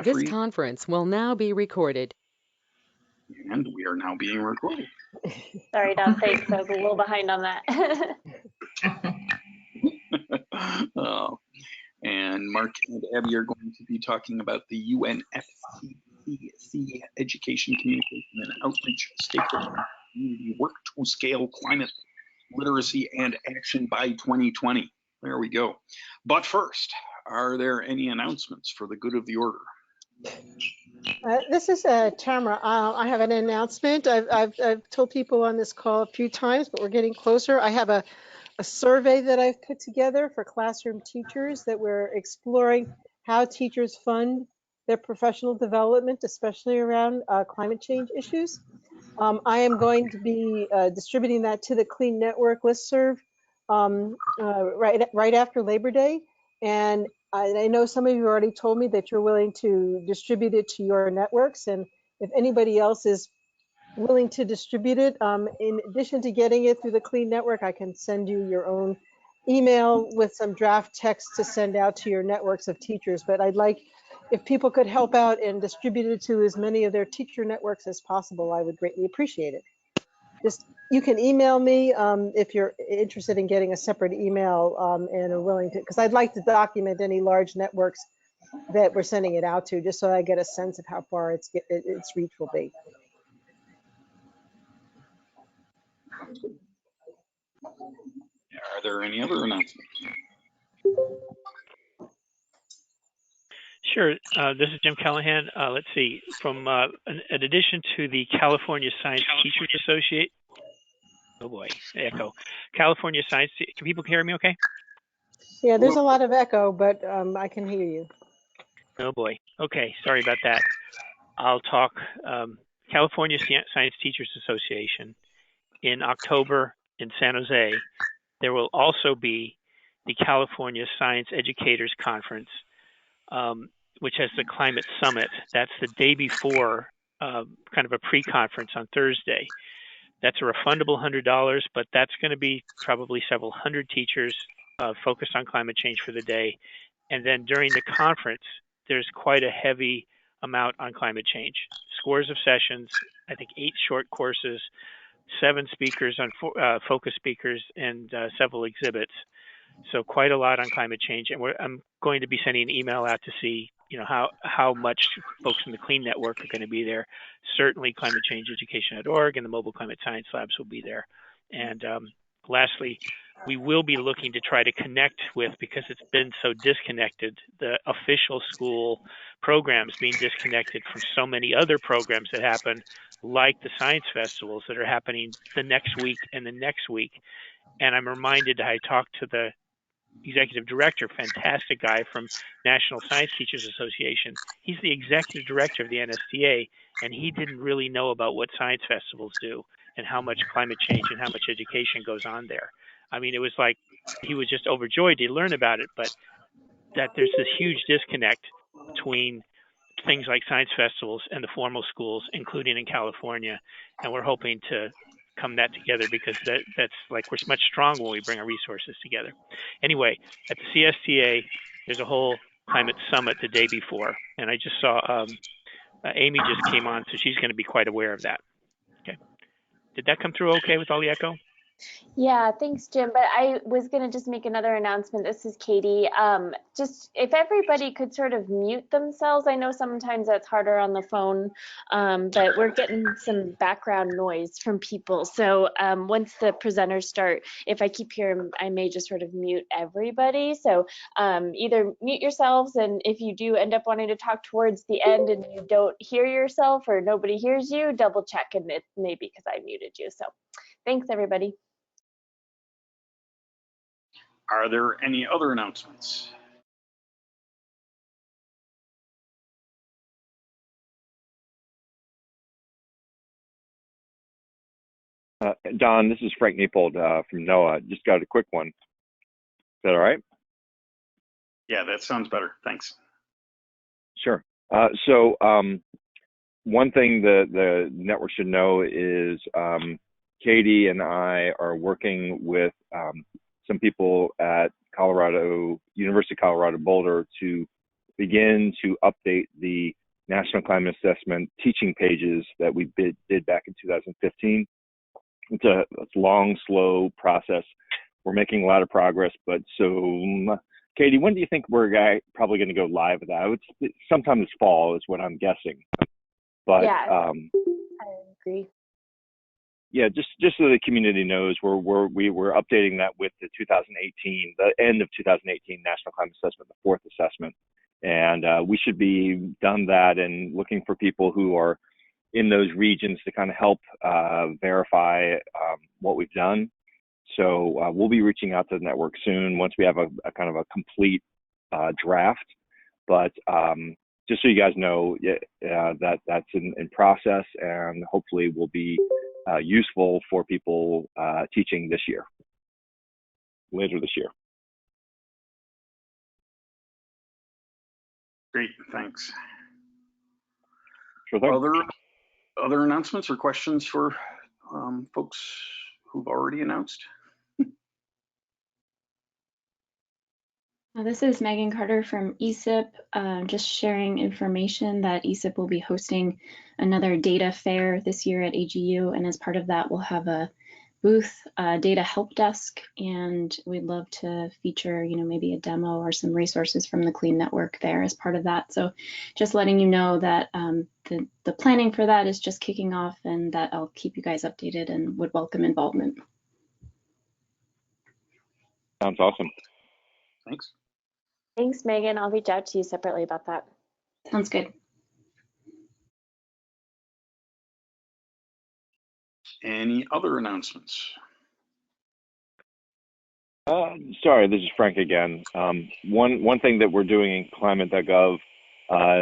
This conference will now be recorded. And we are now being recorded. Sorry, Don, thanks. I was a little behind on that. And Mark and Abby are going to be talking about the UNFCCC Education, Communication, and Outreach Stakeholder Community Work to Scale Climate Literacy and Action by 2020. There we go. But first, are there any announcements for the good of the order? This is Tamara. I have an announcement. I've told people on this call a few times, but we're getting closer. I have a survey that I've put together for classroom teachers that we're exploring how teachers fund their professional development, especially around climate change issues. I am going to be distributing that to the Clean Network listserv right after Labor Day. And I know some of you already told me that you're willing to distribute it to your networks. And if anybody else is willing to distribute it, in addition to getting it through the Clean Network, I can send you your own email with some draft text to send out to your networks of teachers. But I'd like, if people could help out and distribute it to as many of their teacher networks as possible, I would greatly appreciate it. You can email me if you're interested in getting a separate email and are willing to, because I'd like to document any large networks that we're sending it out to, just so I get a sense of how far its reach will be. Are there any other announcements? Sure. This is Jim Callahan. Let's see. From in addition to the California Science Teachers Association. Oh boy, echo. California Science. Can people hear me? Okay. Yeah, there's a lot of echo, but I can hear you. Oh boy. Okay. Sorry about that. I'll talk. California Science Teachers Association. In October in San Jose, there will also be the California Science Educators Conference, which has the Climate Summit. That's the day before, kind of a pre-conference on Thursday. That's a refundable $100, but that's going to be probably several hundred teachers focused on climate change for the day. And then during the conference, there's quite a heavy amount on climate change. Scores of sessions, I think 8 short courses, 7 speakers on focus speakers, and several exhibits. So quite a lot on climate change. And I'm going to be sending an email out to see, how much folks from the Clean Network are going to be there. Certainly climatechangeeducation.org and the Mobile Climate Science Labs will be there. And lastly, we will be looking to try to connect with, because it's been so disconnected, the official school programs being disconnected from so many other programs that happen, like the science festivals that are happening the next week and the next week. And I'm reminded, I talked to the executive director, fantastic guy from National Science Teachers Association. He's the executive director of the NSTA, and he didn't really know about what science festivals do and how much climate change and how much education goes on there. I mean, it was like he was just overjoyed to learn about it, but that there's this huge disconnect between things like science festivals and the formal schools, including in California. And we're hoping to come that together, because that's like, we're much stronger when we bring our resources together. Anyway, at the CSTA, there's a whole climate summit the day before. And I just saw Amy just came on, so she's going to be quite aware of that. Okay. Did that come through okay with all the echo? Yeah, thanks, Jim. But I was going to just make another announcement. This is Katie. Just if everybody could sort of mute themselves. I know sometimes that's harder on the phone, but we're getting some background noise from people. So once the presenters start, if I keep hearing, I may just sort of mute everybody. So either mute yourselves, and if you do end up wanting to talk towards the end and you don't hear yourself or nobody hears you, double check, and it may be because I muted you. So thanks, everybody. Are there any other announcements? Don, this is Frank Neapold from NOAA. Just got a quick one. Is that all right? Yeah, that sounds better. Thanks. Sure. So one thing the network should know is Katie and I are working with some people at University of Colorado Boulder to begin to update the National Climate Assessment teaching pages that we did back in 2015. It's a long, slow process. We're making a lot of progress, but so, Katie, when do you think we're probably going to go live with that? It's sometime this fall is what I'm guessing. But yeah, I agree. Yeah, just so the community knows, we're updating that with the 2018, the end of 2018 National Climate Assessment, the fourth assessment, and we should be done that and looking for people who are in those regions to kind of help verify what we've done. So we'll be reaching out to the network soon once we have a kind of a complete draft. But just so you guys know, that's in process, and hopefully will be useful for people teaching this year, later this year. Great, thanks. Sure thing. Other announcements or questions for folks who've already announced? This is Megan Carter from ECIP, just sharing information that ECIP will be hosting another data fair this year at AGU, and as part of that we'll have a booth, data help desk, and we'd love to feature, maybe a demo or some resources from the Clean Network there as part of that. So just letting you know that the planning for that is just kicking off, and that I'll keep you guys updated and would welcome involvement. Sounds awesome. Thanks. Thanks, Megan. I'll reach out to you separately about that. Sounds good. Any other announcements? Sorry, this is Frank again. One thing that we're doing in climate.gov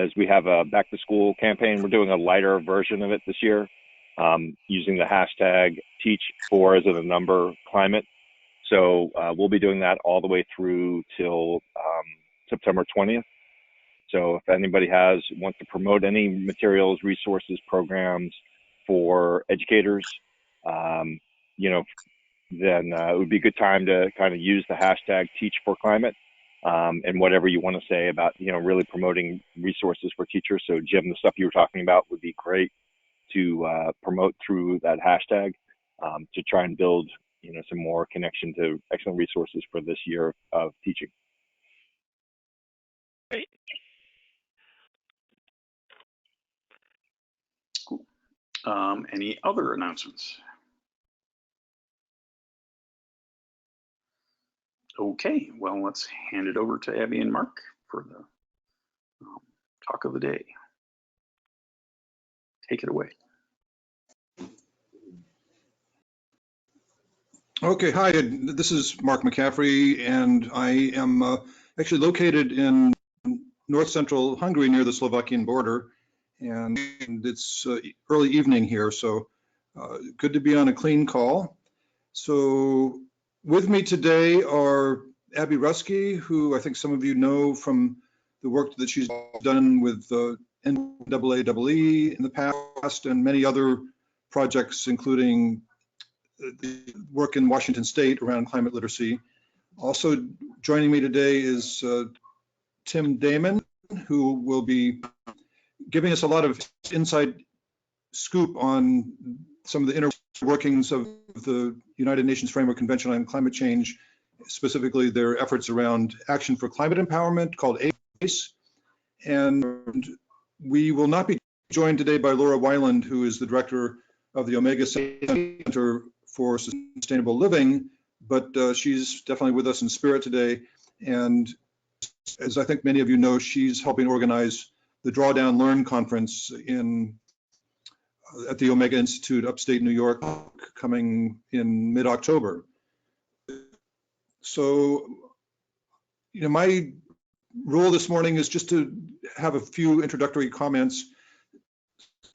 is we have a back to school campaign. We're doing a lighter version of it this year, using the hashtag teach4 as in the number climate. So we'll be doing that all the way through till September 20th. So if anybody wants to promote any materials, resources, programs for educators, then it would be a good time to kind of use the hashtag teach4climate, and whatever you want to say about, really promoting resources for teachers. So Jim, the stuff you were talking about would be great to promote through that hashtag, to try and build, some more connection to excellent resources for this year of teaching. Great. Cool. Any other announcements? Okay, well, let's hand it over to Abby and Mark for the talk of the day. Take it away. Okay, hi, this is Mark McCaffrey, and I am actually located in north central Hungary near the Slovakian border, and it's early evening here, so good to be on a clean call. So with me today are Abby Ruski, who I think some of you know from the work that she's done with NAAE in the past and many other projects, including the work in Washington State around climate literacy. Also joining me today is Tim Damon, who will be giving us a lot of inside scoop on some of the inner workings of the United Nations Framework Convention on Climate Change, specifically their efforts around action for climate empowerment called ACE. And we will not be joined today by Laura Weiland, who is the director of the Omega Center for Sustainable Living, but she's definitely with us in spirit today. And as I think many of you know, she's helping organize the Drawdown Learn conference at the Omega Institute, upstate New York, coming in mid-October. So, my role this morning is just to have a few introductory comments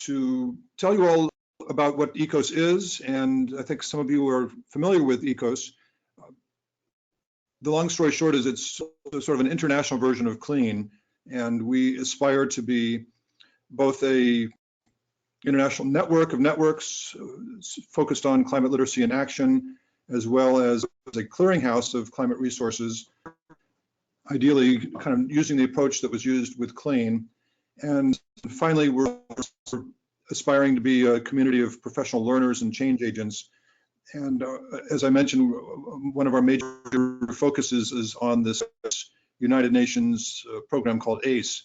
to tell you all about what ECOS is, and I think some of you are familiar with ECOS. The long story short is it's sort of an international version of CLEAN, and we aspire to be both a international network of networks focused on climate literacy and action, as well as a clearinghouse of climate resources. ideally kind of using the approach that was used with CLEAN. And finally, we're aspiring to be a community of professional learners and change agents. And as I mentioned, one of our major focuses is on this United Nations program called ACE,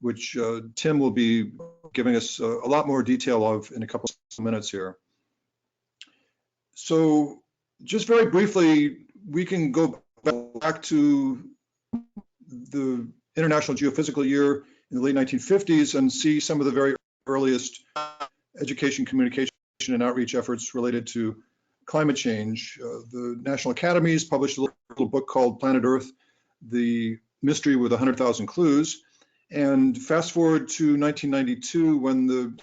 which Tim will be giving us a lot more detail of in a couple of minutes here. So just very briefly, we can go back to the International Geophysical Year in the late 1950s and see some of the very earliest education, communication, and outreach efforts related to climate change. The National Academies published a little book called Planet Earth, The Mystery with 100,000 Clues. And fast forward to 1992, when the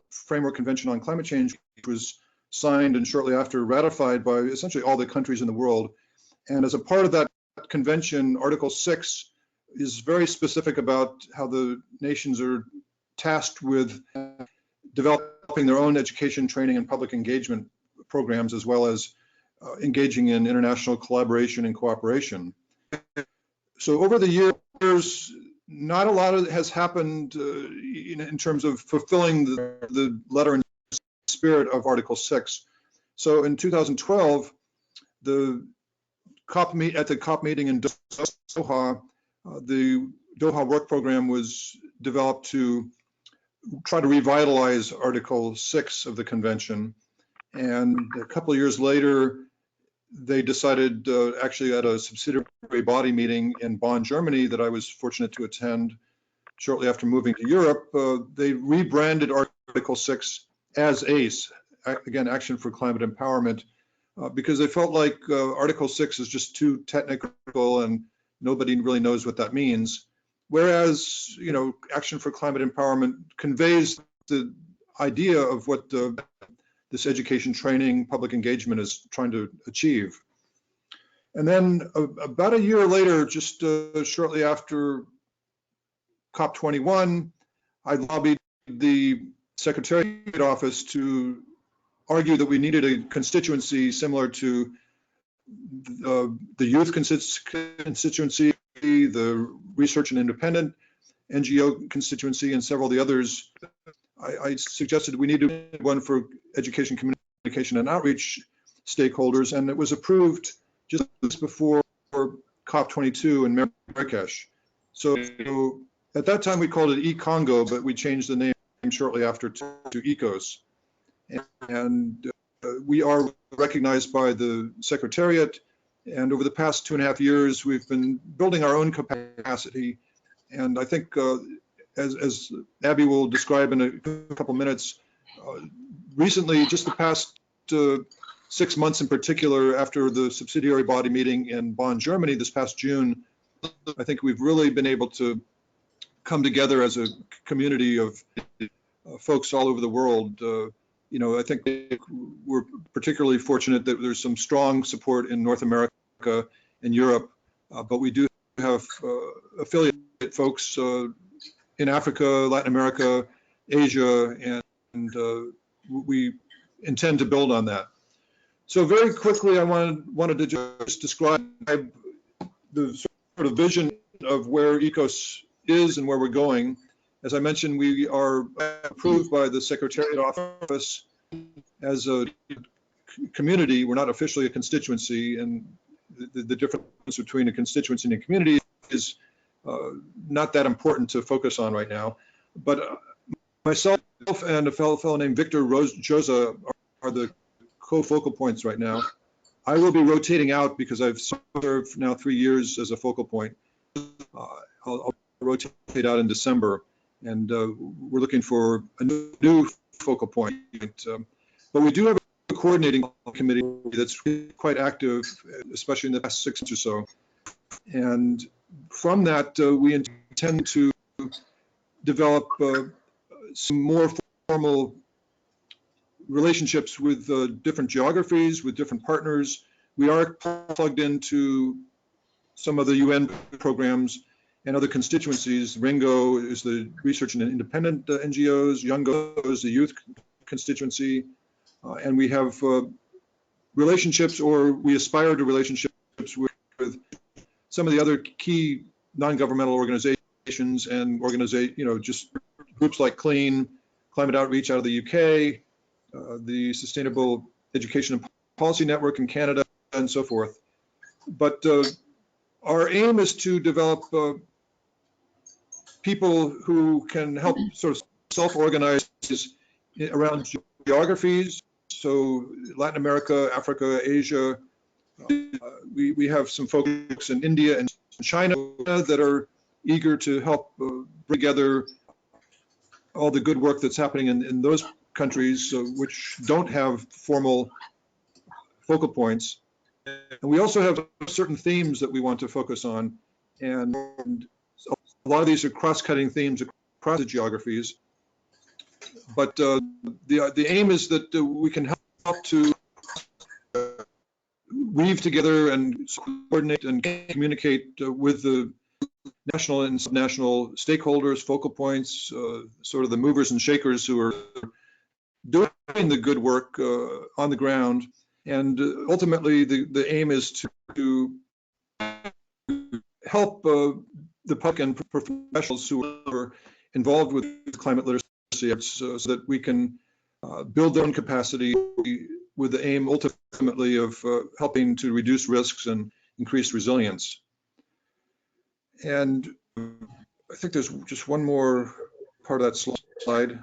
Framework Convention on Climate Change was signed and shortly after ratified by essentially all the countries in the world. And as a part of that convention, Article 6 is very specific about how the nations are tasked with developing their own education, training, and public engagement programs, as well as engaging in international collaboration and cooperation. So over the years, not a lot has happened in terms of fulfilling the letter and spirit of Article 6. So in 2012, at the COP meeting in Doha, the Doha work program was developed to try to revitalize Article 6 of the convention. And a couple of years later, they decided, actually at a subsidiary body meeting in Bonn, Germany, that I was fortunate to attend shortly after moving to Europe, they rebranded Article 6 as ACE, again, Action for Climate Empowerment, because they felt like Article 6 is just too technical and nobody really knows what that means. Whereas, you know, Action for Climate Empowerment conveys the idea of what this education, training, public engagement is trying to achieve. And then about a year later, just shortly after COP21, I lobbied the Secretariat office to argue that we needed a constituency similar to the youth constituency, the research and independent NGO constituency, and several of the others. I suggested we needed one for education, communication, and outreach stakeholders, and it was approved just before COP22 in Marrakesh. So at that time we called it e-Congo, but we changed the name shortly after to ECOS. And we are recognized by the Secretariat, and over the past 2.5 years, we've been building our own capacity. And I think, as Abby will describe in a couple minutes, recently, just the past 6 months in particular, after the subsidiary body meeting in Bonn, Germany this past June, I think we've really been able to come together as a community of folks all over the world. You know, I think we're particularly fortunate that there's some strong support in North America and Europe, but we do have affiliate folks in Africa, Latin America, Asia, and we intend to build on that. So very quickly, I wanted to just describe the sort of vision of where ECOS is and where we're going. As I mentioned, we are approved by the Secretariat office as a community. We're not officially a constituency, and the difference between a constituency and a community is not that important to focus on right now. But myself and a fellow named Victor Joza are the co-focal points right now. I will be rotating out because I've served now 3 years as a focal point. I'll rotate out in December, and we're looking for a new focal point. But we do have a coordinating committee that's quite active, especially in the past 6 months or so. And from that, we intend to develop some more formal relationships with different geographies, with different partners. We are plugged into some of the UN programs and other constituencies. RINGO is the research and independent NGOs, YOUNGO is the youth constituency, and we have relationships, or we aspire to relationships with some of the other key non-governmental organizations and just groups like CLEAN, Climate Outreach out of the UK, the Sustainable Education and Policy Network in Canada, and so forth. But our aim is to develop people who can help sort of self-organize around geographies. So Latin America, Africa, Asia. We have some folks in India and China that are eager to help bring together all the good work that's happening in those countries which don't have formal focal points. And we also have certain themes that we want to focus on. And a lot of these are cross-cutting themes across the geographies. But the aim is that we can help to weave together and coordinate and communicate with the national and subnational stakeholders, focal points, sort of the movers and shakers who are doing the good work on the ground. And ultimately, the aim is to help the public and professionals who are involved with climate literacy so that we can build their own capacity with the aim ultimately of helping to reduce risks and increase resilience. And I think there's just one more part of that slide.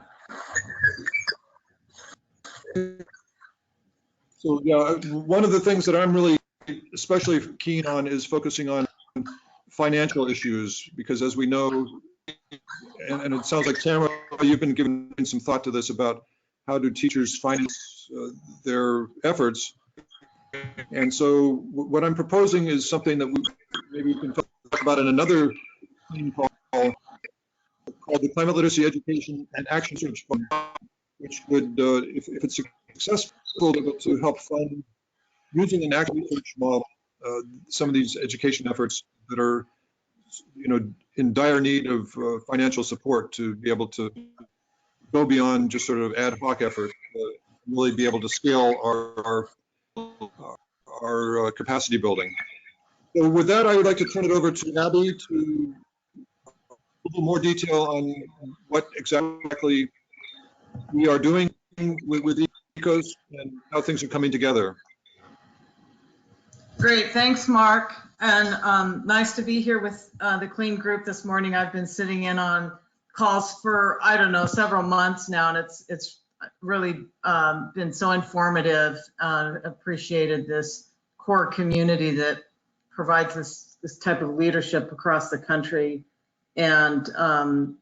So yeah, one of the things that I'm really especially keen on is focusing on financial issues, because as we know, and it sounds like Tamara, you've been giving some thought to this about how do teachers finance their efforts. And so what I'm proposing is something that maybe we can talk about in another call called the Climate Literacy Education and Action Search Fund, which would, if it's successful, to help fund using an action research model some of these education efforts that are, in dire need of financial support to be able to go beyond just sort of ad hoc effort, really be able to scale our capacity building. So with that, I would like to turn it over to Abby to a little more detail on what exactly we are doing with ECOS and how things are coming together. Great, thanks, Mark. And nice to be here with the CLEAN group this morning. I've been sitting in on calls for, I don't know, several months now, and it's really been so informative. Appreciated this core community that provides this type of leadership across the country, and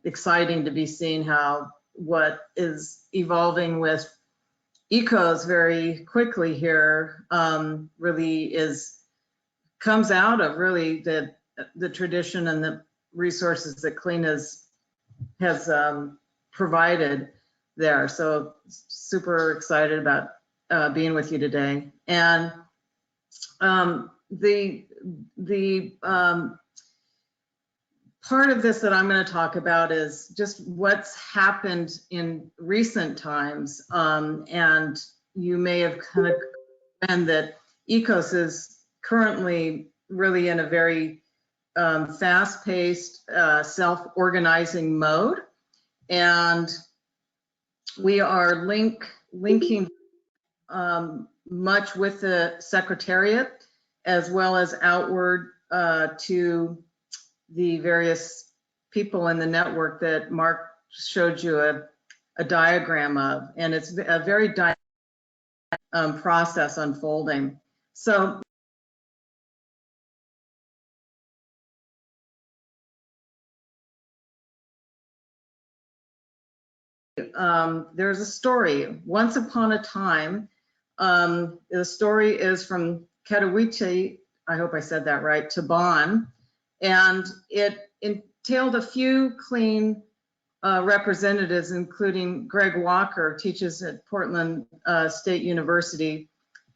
exciting to be seeing how what is evolving with ECOS very quickly here really comes out of really the tradition and the resources that CLEAN has provided there. So super excited about being with you today. And the part of this that I'm going to talk about is just what's happened in recent times. And you may have kind of learned that ECOS is currently really in a very fast-paced, self-organizing mode. And we are linking much with the Secretariat, as well as outward to the various people in the network that Mark showed you a diagram of. And it's a very dynamic process unfolding. So there's a story. Once upon a time, the story is from Katowice, I hope I said that right, to Bonn, and it entailed a few CLEAN representatives, including Greg Walker, teaches at Portland State University,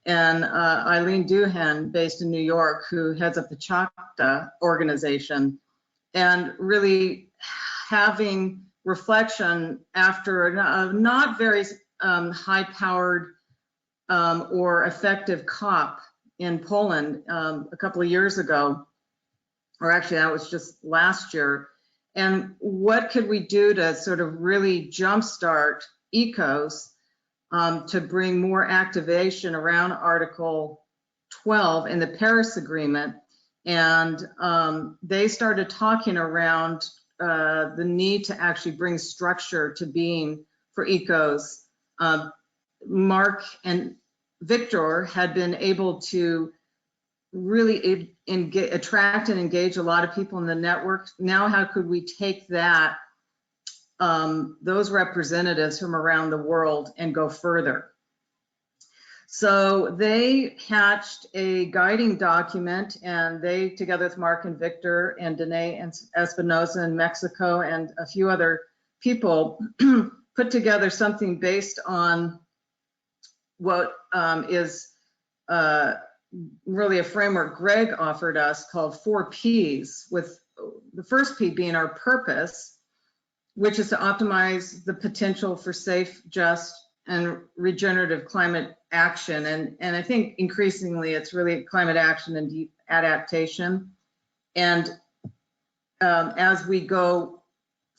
and Eileen Duhan, based in New York, who heads up the CHACTA organization, and really having reflection after a not very high-powered or effective COP in Poland a couple of years ago, or actually that was just last year. And what could we do to sort of really jumpstart ECOS to bring more activation around Article 12 in the Paris Agreement? And they started talking around the need to actually bring structure to being for ECOS. Mark and Victor had been able to really attract and engage a lot of people in the network. Now, how could we take that, those representatives from around the world, and go further? So they hatched a guiding document, and they, together with Mark and Victor and Danae Espinoza in Mexico and a few other people, put together something based on what is really a framework Greg offered us called 4 Ps, with the first P being our purpose, which is to optimize the potential for safe, just, and regenerative climate action. And I think increasingly it's really climate action and deep adaptation. And as we go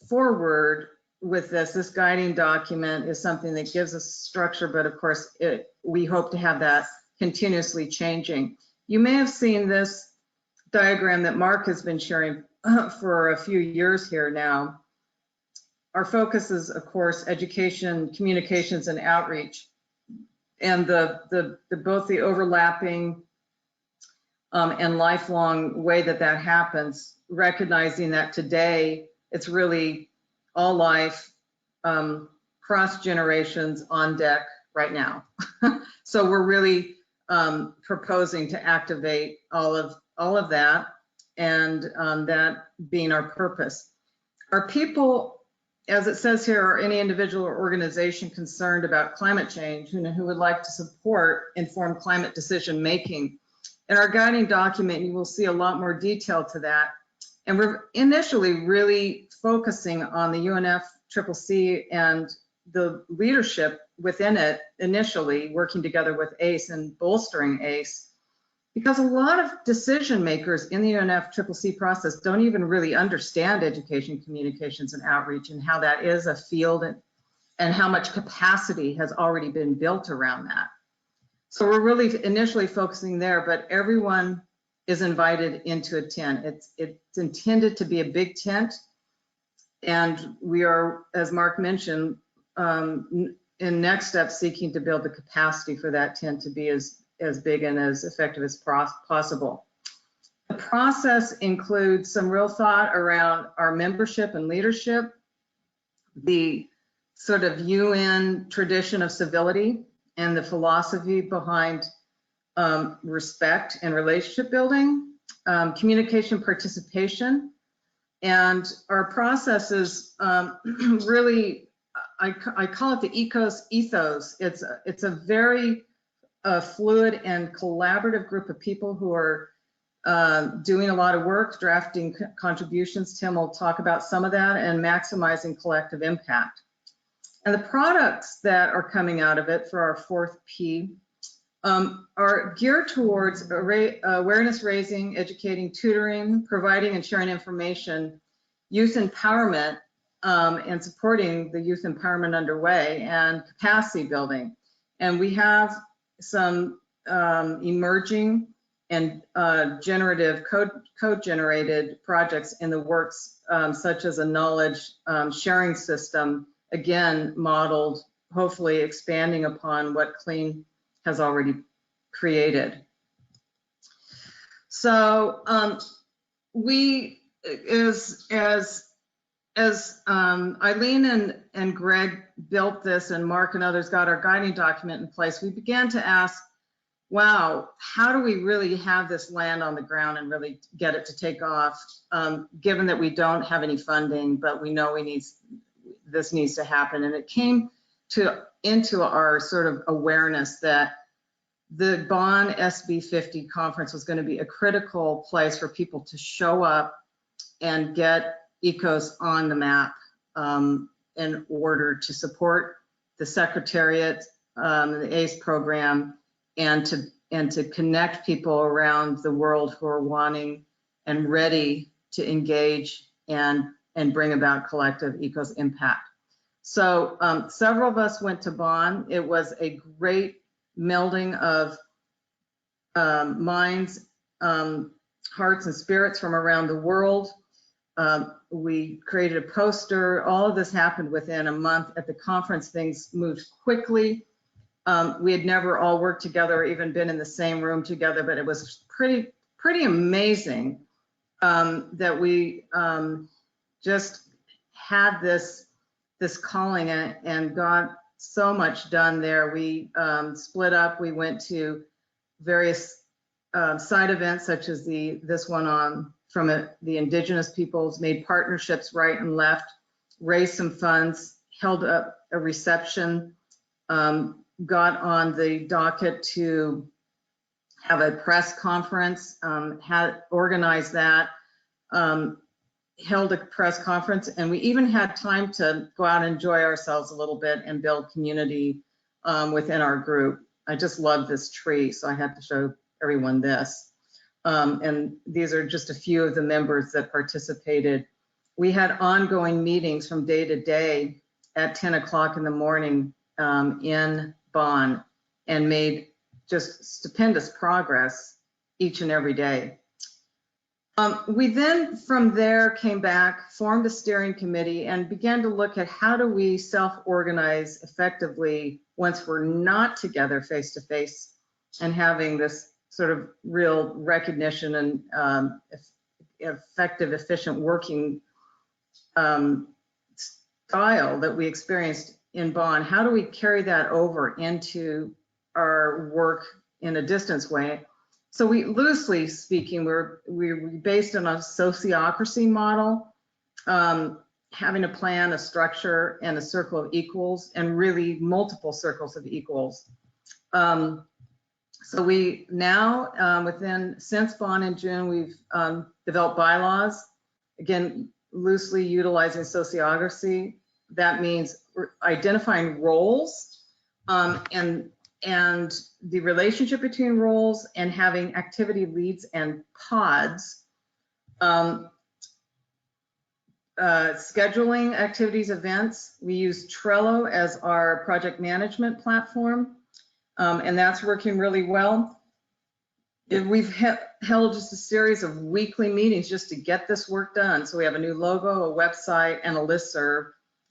forward with this guiding document is something that gives us structure, but of course we hope to have that continuously changing. You may have seen this diagram that Mark has been sharing for a few years here now. Our focus is, of course, education, communications, and outreach, and both the overlapping and lifelong way that happens, recognizing that today it's really all life, cross generations on deck right now. So we're really proposing to activate all of that, and that being our purpose. Our people, as it says here, are any individual or organization concerned about climate change who would like to support informed climate decision making. In our guiding document, you will see a lot more detail to that. And we're initially really focusing on the UNFCCC and the leadership within it, initially working together with ACE and bolstering ACE, because a lot of decision makers in the UNFCCC process don't even really understand education, communications, and outreach, and how that is a field, and how much capacity has already been built around that. So we're really initially focusing there, but everyone is invited into a tent. It's intended to be a big tent, and we are, as Mark mentioned, in next step seeking to build the capacity for that tent to be as big and as effective as possible. The process includes some real thought around our membership and leadership, the sort of UN tradition of civility, and the philosophy behind respect and relationship building, communication participation, and our process is really, I call it the ECOS ethos. It's a very fluid and collaborative group of people who are doing a lot of work, drafting contributions. Tim will talk about some of that, and maximizing collective impact. And the products that are coming out of it for our 4th P are geared towards awareness raising, educating, tutoring, providing and sharing information, youth empowerment, and supporting the youth empowerment underway, and capacity building. And we have some emerging and generative code-generated projects in the works, such as a knowledge sharing system, again, modeled, hopefully expanding upon what CLEAN has already created. So we, as Eileen and Greg built this, and Mark and others got our guiding document in place, we began to ask, wow, how do we really have this land on the ground and really get it to take off, given that we don't have any funding, but we know this needs to happen. And it came into our sort of awareness that the Bonn SB50 conference was going to be a critical place for people to show up and get ECOS on the map in order to support the Secretariat, the ACE program, and to connect people around the world who are wanting and ready to engage and bring about collective ECOS impact. So several of us went to Bonn. It was a great melding of minds, hearts, and spirits from around the world. We created a poster. All of this happened within a month. At the conference, things moved quickly. We had never all worked together or even been in the same room together, but it was pretty amazing that we just had this calling and got so much done there. We split up. We went to various side events, such as this one from the indigenous peoples, made partnerships right and left, raised some funds, held up a reception, got on the docket to have a press conference, had organized that, held a press conference, and we even had time to go out and enjoy ourselves a little bit and build community within our group. I just love this tree, so I had to show everyone this. And these are just a few of the members that participated. We had ongoing meetings from day to day at 10 o'clock in the morning in Bonn, and made just stupendous progress each and every day. We then from there came back, formed a steering committee, and began to look at how do we self-organize effectively once we're not together face to face and having this sort of real recognition and effective, efficient working style that we experienced in Bonn. How do we carry that over into our work in a distance way? So we, loosely speaking, we're based on a sociocracy model, having a plan, a structure, and a circle of equals, and really multiple circles of equals. So we now, since Bonn in June, we've developed bylaws, again, loosely utilizing sociocracy. That means we're identifying roles and the relationship between roles, and having activity leads and pods, scheduling activities, events. We use Trello as our project management platform, and that's working really well. We've held just a series of weekly meetings just to get this work done. So we have a new logo, a website, and a listserv,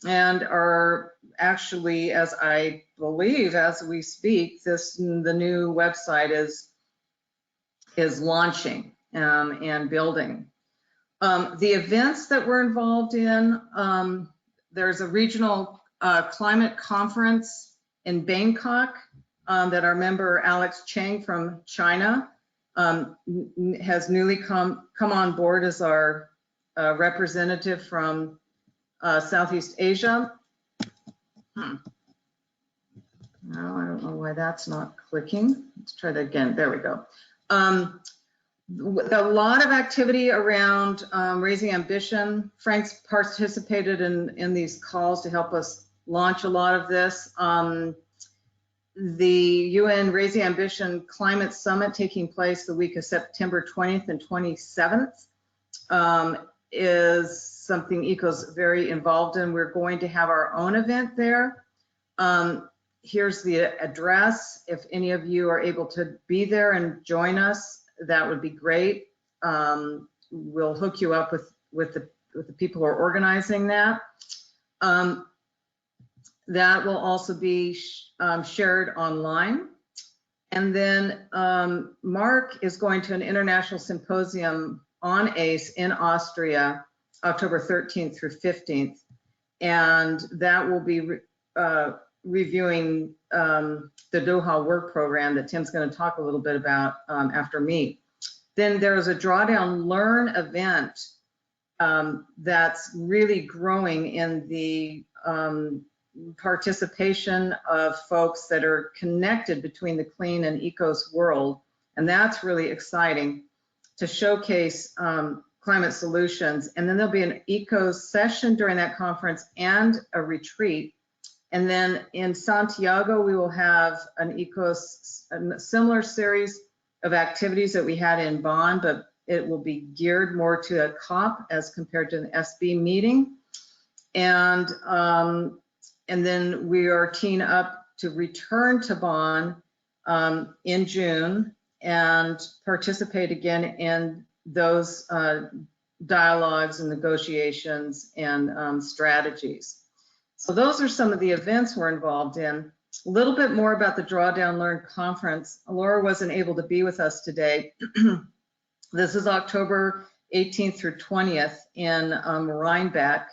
and are actually, as I believe, as we speak, the new website is launching and building. The events that we're involved in, there's a regional climate conference in Bangkok that our member Alex Cheng from China has newly come on board as our representative from Southeast Asia. No, I don't know why that's not clicking. Let's try that again. There we go. A lot of activity around raising ambition. Frank's participated in these calls to help us launch a lot of this. The UN Raising Ambition Climate Summit taking place the week of September 20th and 27th is something ECO's very involved in. We're going to have our own event there. Here's the address. If any of you are able to be there and join us, that would be great. We'll hook you up with the people who are organizing that. That will also be shared online. And then Mark is going to an international symposium on ACE in Austria, October 13th through 15th. And that will be reviewing the Doha work program that Tim's going to talk a little bit about after me. Then there's a Drawdown Learn event that's really growing in the participation of folks that are connected between the clean and ECOS world. And that's really exciting to showcase climate solutions. And then there'll be an ECOS session during that conference and a retreat. And then in Santiago, we will have an ECOS, a similar series of activities that we had in Bonn, but It will be geared more to a COP as compared to an SB meeting. And then we are teeing up to return to Bonn in June and participate again in those dialogues and negotiations and strategies. So those are some of the events we're involved in. A little bit more about the Drawdown Learn Conference. Laura wasn't able to be with us today. This is October 18th through 20th in Rhinebeck.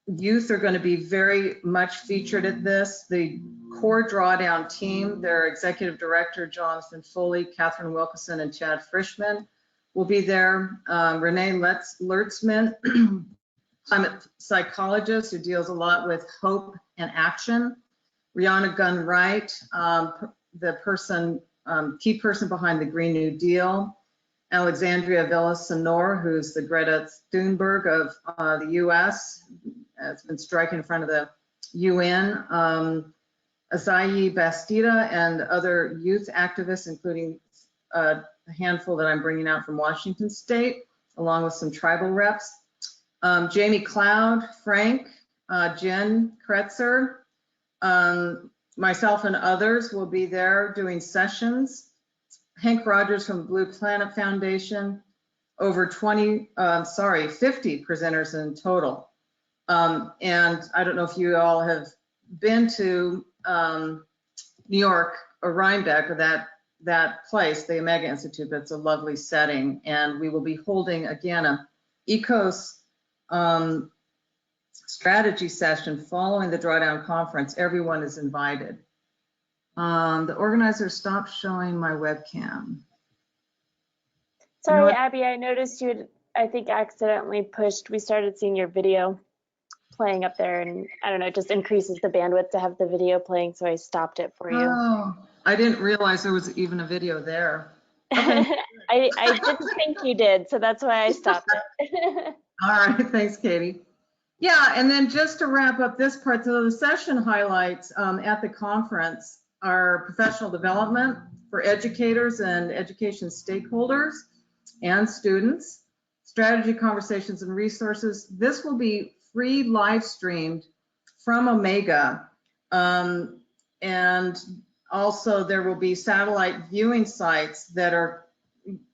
Youth are going to be very much featured at this. The core Drawdown team, their executive director, Jonathan Foley, Catherine Wilkeson, and Chad Frischman will be there. Renee Lertzman, climate psychologist who deals a lot with hope and action. Rihanna Gunn Wright, the person, key person behind the Green New Deal. Alexandria Villasenor, who's the Greta Thunberg of the US, has been striking in front of the UN. Azayi Bastida and other youth activists, including a handful that I'm bringing out from Washington State, along with some tribal reps. Jamie Cloud, Frank, Jen Kretzer, myself and others will be there doing sessions. Hank Rogers from Blue Planet Foundation, over 50 presenters in total. And I don't know if you all have been to New York or Rhinebeck or that place, the Omega Institute. That's a lovely setting. And we will be holding again a ECOS strategy session following the Drawdown Conference. Everyone is invited. The organizer stopped showing my webcam. Sorry, Abby, I noticed you had, I think, accidentally pushed. We started seeing your video playing up there, and I don't know, it just increases the bandwidth to have the video playing, so I stopped it for you. Oh, I didn't realize there was even a video there. Okay. I didn't think you did, so that's why I stopped it. All right, thanks, Katie. Yeah, and then just to wrap up this part, so the session highlights at the conference are professional development for educators and education stakeholders and students, strategy conversations and resources. This will be free live streamed from Omega. And also there will be satellite viewing sites that are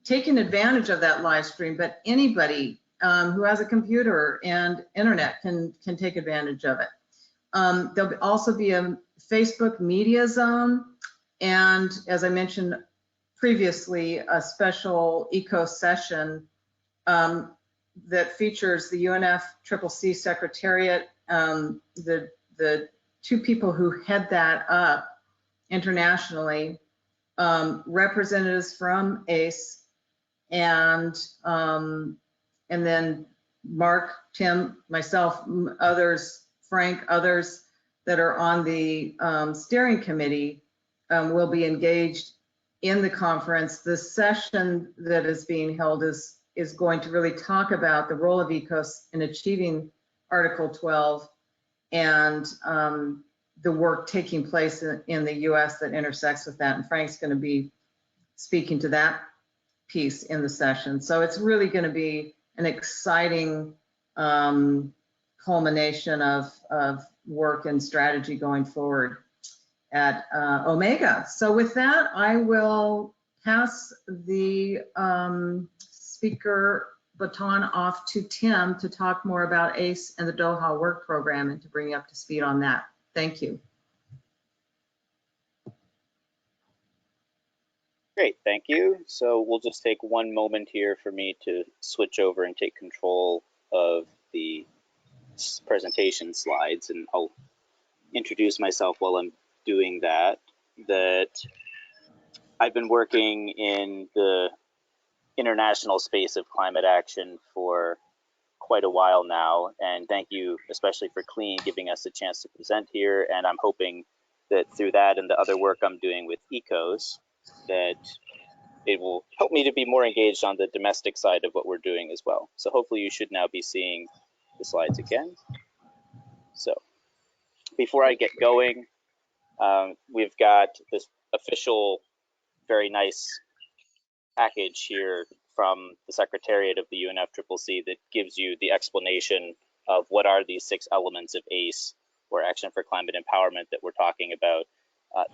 taking advantage of that live stream, but anybody who has a computer and internet can take advantage of it. There'll also be a Facebook media zone, and as I mentioned previously, a special ECOS session that features the UNFCCC Secretariat, the two people who head that up internationally, representatives from ACE, and then Mark, Tim, myself, others, Frank, others that are on the steering committee will be engaged in the conference. The session that is being held is going to really talk about the role of ECOS in achieving Article 12 and the work taking place in the US that intersects with that. And Frank's going to be speaking to that piece in the session. So it's really going to be an exciting culmination of work and strategy going forward at Omega. So with that, I will pass the speaker baton off to Tim to talk more about ACE and the Doha work program and to bring you up to speed on that. Thank you. Great, thank you. So we'll just take one moment here for me to switch over and take control of the presentation slides, and I'll introduce myself while I'm doing that. That I've been working in the international space of climate action for quite a while now, and thank you especially for CLEAN giving us a chance to present here, and I'm hoping that through that and the other work I'm doing with ECOS, that it will help me to be more engaged on the domestic side of what we're doing as well. So hopefully you should now be seeing the slides again. So before I get going, we've got this official, very nice package here from the Secretariat of the UNFCCC that gives you the explanation of what are these 6 elements of ACE, or Action for Climate Empowerment, that we're talking about.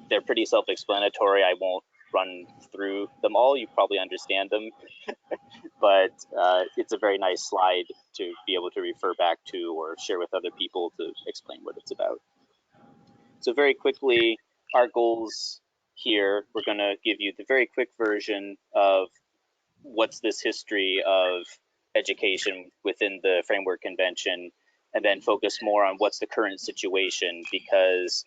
They're pretty self-explanatory. I won't run through them all. You probably understand them, but it's a very nice slide to be able to refer back to or share with other people to explain what it's about. So very quickly, our goals here, we're going to give you the very quick version of what's this history of education within the Framework Convention, and then focus more on what's the current situation, because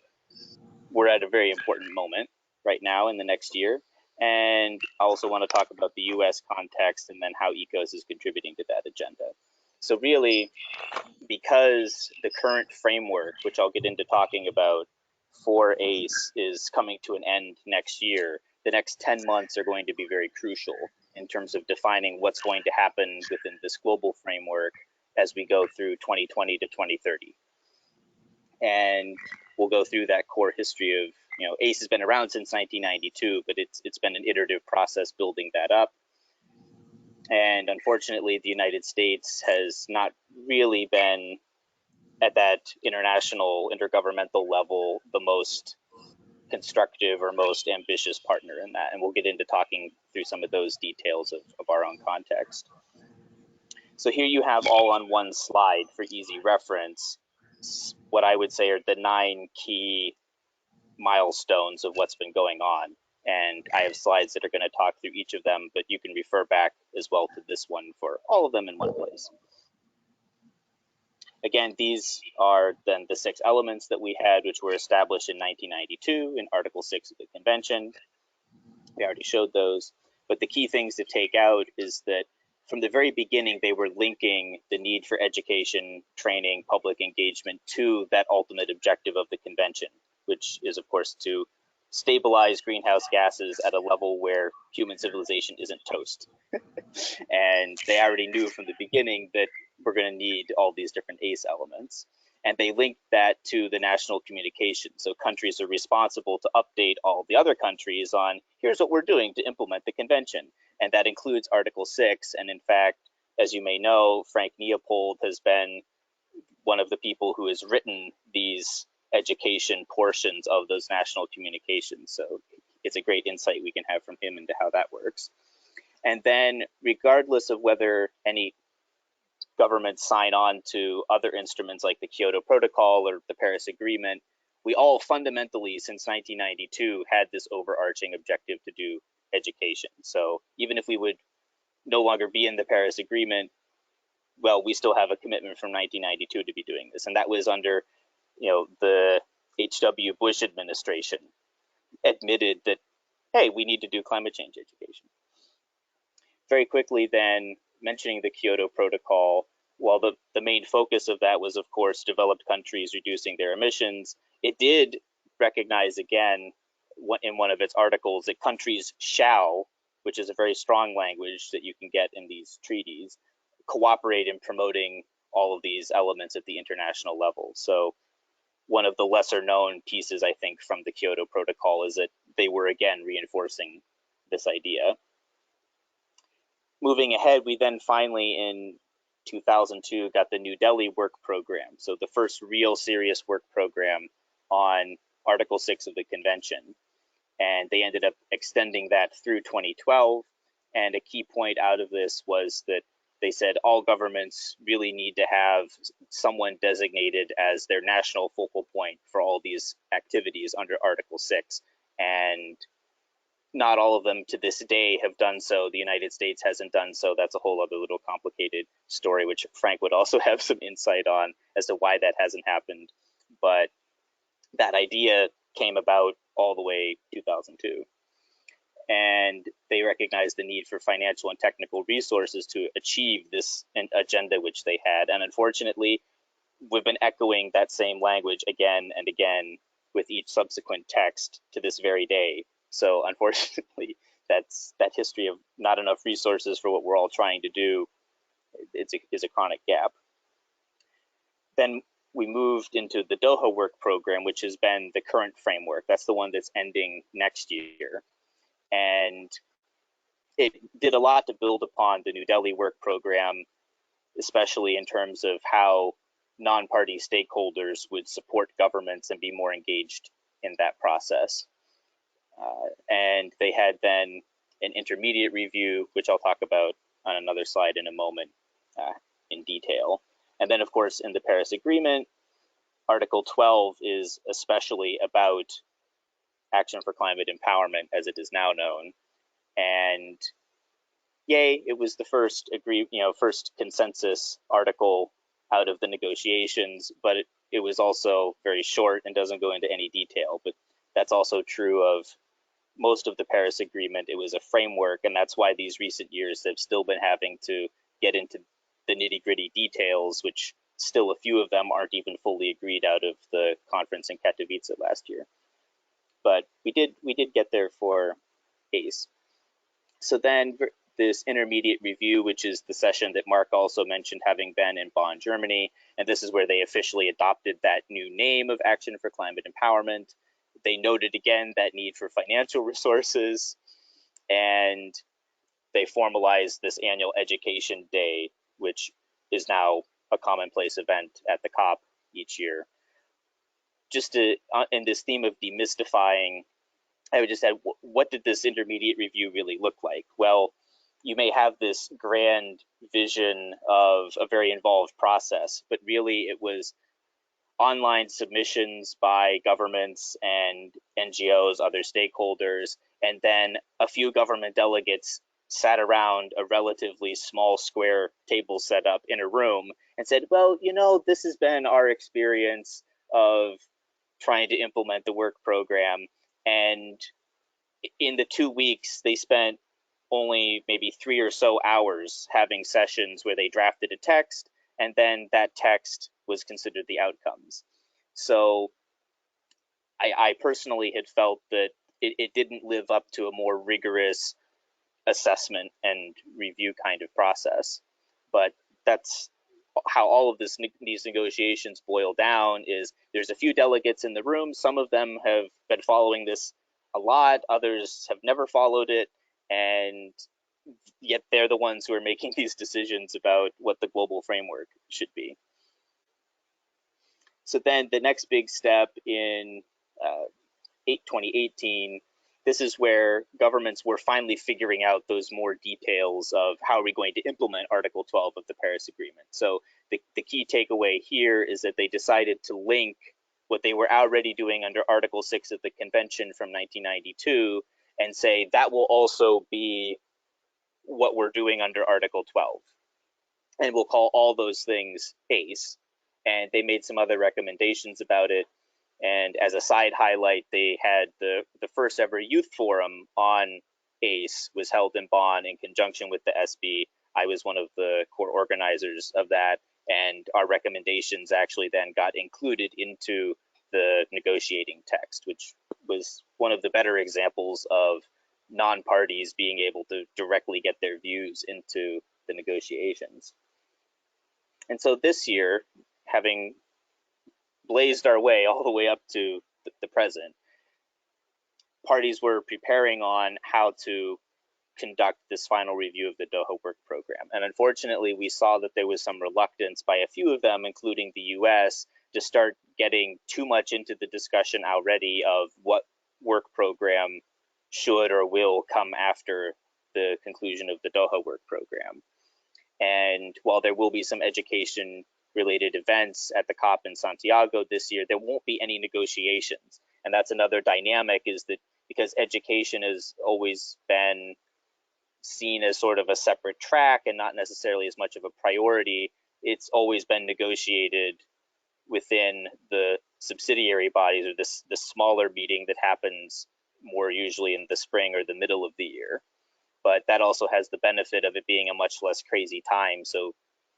we're at a very important moment right now in the next year. And I also want to talk about the US context and then how ECOS is contributing to that agenda. So really, because the current framework, which I'll get into talking about, for ACE is coming to an end next year, the next 10 months are going to be very crucial in terms of defining what's going to happen within this global framework as we go through 2020 to 2030. And we'll go through that core history of, ACE has been around since 1992, but it's been an iterative process building that up. And unfortunately, the United States has not really been at that international, intergovernmental level, the most constructive or most ambitious partner in that. And we'll get into talking through some of those details of our own context. So here you have all on one slide for easy reference, what I would say are the 9 key milestones of what's been going on. And I have slides that are going to talk through each of them, but you can refer back as well to this one for all of them in one place. Again, these are then the 6 elements that we had, which were established in 1992 in Article 6 of the Convention. We already showed those, but the key things to take out is that from the very beginning, they were linking the need for education, training, public engagement to that ultimate objective of the Convention, which is, of course, to stabilize greenhouse gases at a level where human civilization isn't toast. And they already knew from the beginning that we're going to need all these different ACE elements. And they linked that to the national communication. So countries are responsible to update all the other countries on, here's what we're doing to implement the convention. And that includes Article 6. And in fact, as you may know, Frank Leopold has been one of the people who has written these education portions of those national communications. So it's a great insight we can have from him into how that works. And then regardless of whether any governments sign on to other instruments like the Kyoto Protocol or the Paris Agreement, we all fundamentally since 1992 had this overarching objective to do education. So even if we would no longer be in the Paris Agreement, well, we still have a commitment from 1992 to be doing this. And that was under, the H.W. Bush administration admitted that, hey, we need to do climate change education. Very quickly then, mentioning the Kyoto Protocol, while the main focus of that was, of course, developed countries reducing their emissions, it did recognize again in one of its articles that countries shall, which is a very strong language that you can get in these treaties, cooperate in promoting all of these elements at the international level. So one of the lesser known pieces, I think, from the Kyoto Protocol is that they were again reinforcing this idea. Moving ahead, we then finally in 2002 got the New Delhi work program. So the first real serious work program on Article 6 of the Convention. And they ended up extending that through 2012. And a key point out of this was that they said all governments really need to have someone designated as their national focal point for all these activities under Article 6. And not all of them to this day have done so. The United States hasn't done so. That's a whole other little complicated story, which Frank would also have some insight on as to why that hasn't happened. But that idea came about all the way 2002. And they recognized the need for financial and technical resources to achieve this agenda which they had. And unfortunately, we've been echoing that same language again and again with each subsequent text to this very day. So unfortunately, that history of not enough resources for what we're all trying to do is a chronic gap. Then we moved into the Doha work program, which has been the current framework. That's the one that's ending next year. And it did a lot to build upon the New Delhi work program, especially in terms of how non-party stakeholders would support governments and be more engaged in that process. And they had then an intermediate review, which I'll talk about on another slide in a moment in detail. And then, of course, in the Paris Agreement, Article 12 is especially about action for climate empowerment, as it is now known. And yay, it was the first first consensus article out of the negotiations, but it was also very short and doesn't go into any detail. But that's also true of most of the Paris Agreement. It was a framework, and that's why these recent years have still been having to get into the nitty-gritty details, which still a few of them aren't even fully agreed out of the conference in Katowice last year. But we did get there for ACE. So then this intermediate review, which is the session that Mark also mentioned having been in Bonn, Germany, and this is where they officially adopted that new name of Action for Climate Empowerment. They noted again that need for financial resources, and they formalized this annual education day, which is now a commonplace event at the COP each year. Just to, in this theme of demystifying, I would just add, what did this intermediate review really look like? Well, you may have this grand vision of a very involved process, but really it was online submissions by governments and NGOs, other stakeholders, and then a few government delegates sat around a relatively small square table set up in a room and said, well, this has been our experience of trying to implement the work program. And in the 2 weeks, they spent only maybe 3 or so hours having sessions where they drafted a text, and then that text was considered the outcomes. So I personally had felt that it didn't live up to a more rigorous assessment and review kind of process. But that's how all of these negotiations boil down. Is there's a few delegates in the room. Some of them have been following this a lot. Others have never followed it. And yet they're the ones who are making these decisions about what the global framework should be. So then the next big step in 2018, this is where governments were finally figuring out those more details of how are we going to implement Article 12 of the Paris Agreement. So the key takeaway here is that they decided to link what they were already doing under Article 6 of the Convention from 1992 and say that will also be what we're doing under Article 12. And we'll call all those things ACE. And they made some other recommendations about it. And as a side highlight, they had the first ever youth forum on ACE was held in Bonn in conjunction with the SB. I was one of the core organizers of that. And our recommendations actually then got included into the negotiating text, which was one of the better examples of non-parties being able to directly get their views into the negotiations. And so this year, having blazed our way all the way up to the present, parties were preparing on how to conduct this final review of the Doha work program. And unfortunately, we saw that there was some reluctance by a few of them, including the US, to start getting too much into the discussion already of what work program should or will come after the conclusion of the Doha work program. And while there will be some education related events at the COP in Santiago this year, there won't be any negotiations. And that's another dynamic, is that because education has always been seen as sort of a separate track and not necessarily as much of a priority, it's always been negotiated within the subsidiary bodies, or this smaller meeting that happens more usually in the spring or the middle of the year. But that also has the benefit of it being a much less crazy time, so